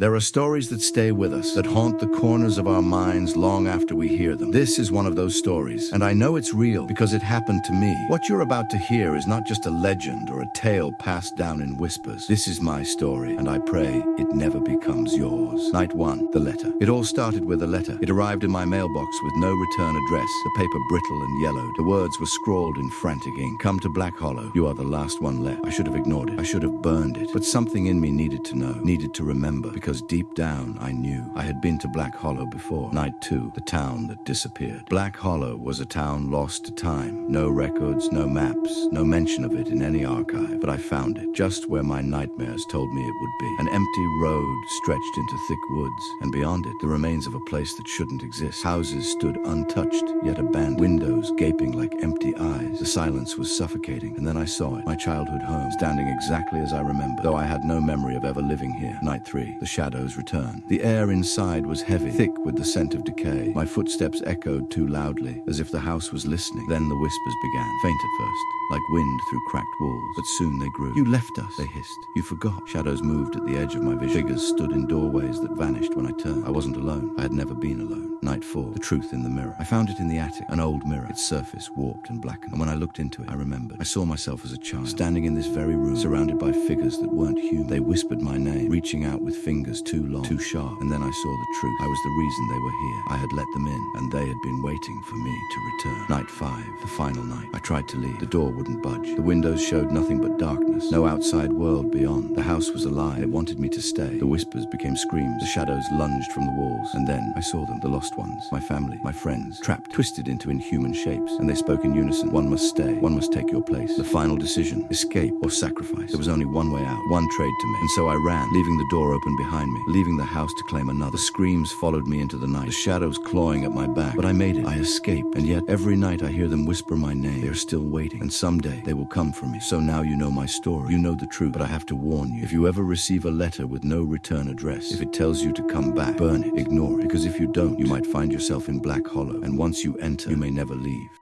There are stories that stay with us, that haunt the corners of our minds long after we hear them. This is one of those stories, and I know it's real because it happened to me. What you're about to hear is not just a legend or a tale passed down in whispers. This is my story, and I pray it never becomes yours. Night 1, the letter. It all started with a letter. It arrived in my mailbox with no return address, the paper brittle and yellowed. The words were scrawled in frantic ink. Come to Black Hollow. You are the last one left. I should have ignored it. I should have burned it. But something in me needed to know, needed to remember, because deep down I knew. I had been to Black Hollow before. Night 2, the town that disappeared. Black Hollow was a town lost to time. No records, no maps, no mention of it in any archive. But I found it, just where my nightmares told me it would be. An empty road stretched into thick woods, and beyond it, the remains of a place that shouldn't exist. Houses stood untouched, yet abandoned. Windows gaping like empty eyes. The silence was suffocating, and then I saw it. My childhood home, standing exactly as I remember, though I had no memory of ever living here. Night 3, the shadows returned. The air inside was heavy, thick with the scent of decay. My footsteps echoed too loudly, as if the house was listening. Then the whispers began, faint at first, like wind through cracked walls, but soon they grew. You left us, they hissed. You forgot. Shadows moved at the edge of my vision. Figures stood in doorways that vanished when I turned. I wasn't alone. I had never been alone. Night 4, the truth in the mirror. I found it in the attic, an old mirror, its surface warped and blackened. And when I looked into it, I remembered. I saw myself as a child, standing in this very room, surrounded by figures that weren't human. They whispered my name, reaching out with fingers too long, too sharp. And then I saw the truth. I was the reason they were here. I had let them in, and they had been waiting for me to return. Night 5, the final night. I tried to leave. The door wouldn't budge. The windows showed nothing but darkness. No outside world beyond. The house was alive. It wanted me to stay. The whispers became screams. The shadows lunged from the walls. And then I saw them, the lost ones. My family, my friends, trapped, twisted into inhuman shapes. And they spoke in unison. One must stay. One must take your place. The final decision, escape or sacrifice. There was only one way out, one trade to make. And so I ran, leaving the door open behind me, leaving the house to claim another. The screams followed me into the night, the shadows clawing at my back. But I made it. I escaped. And yet every night I hear them whisper my name. They are still waiting. And someday they will come for me. So now you know my story. You know the truth. But I have to warn you. If you ever receive a letter with no return address, if it tells you to come back, burn it. Ignore it. Because if you don't, you might find yourself in Black Hollow. And once you enter, you may never leave.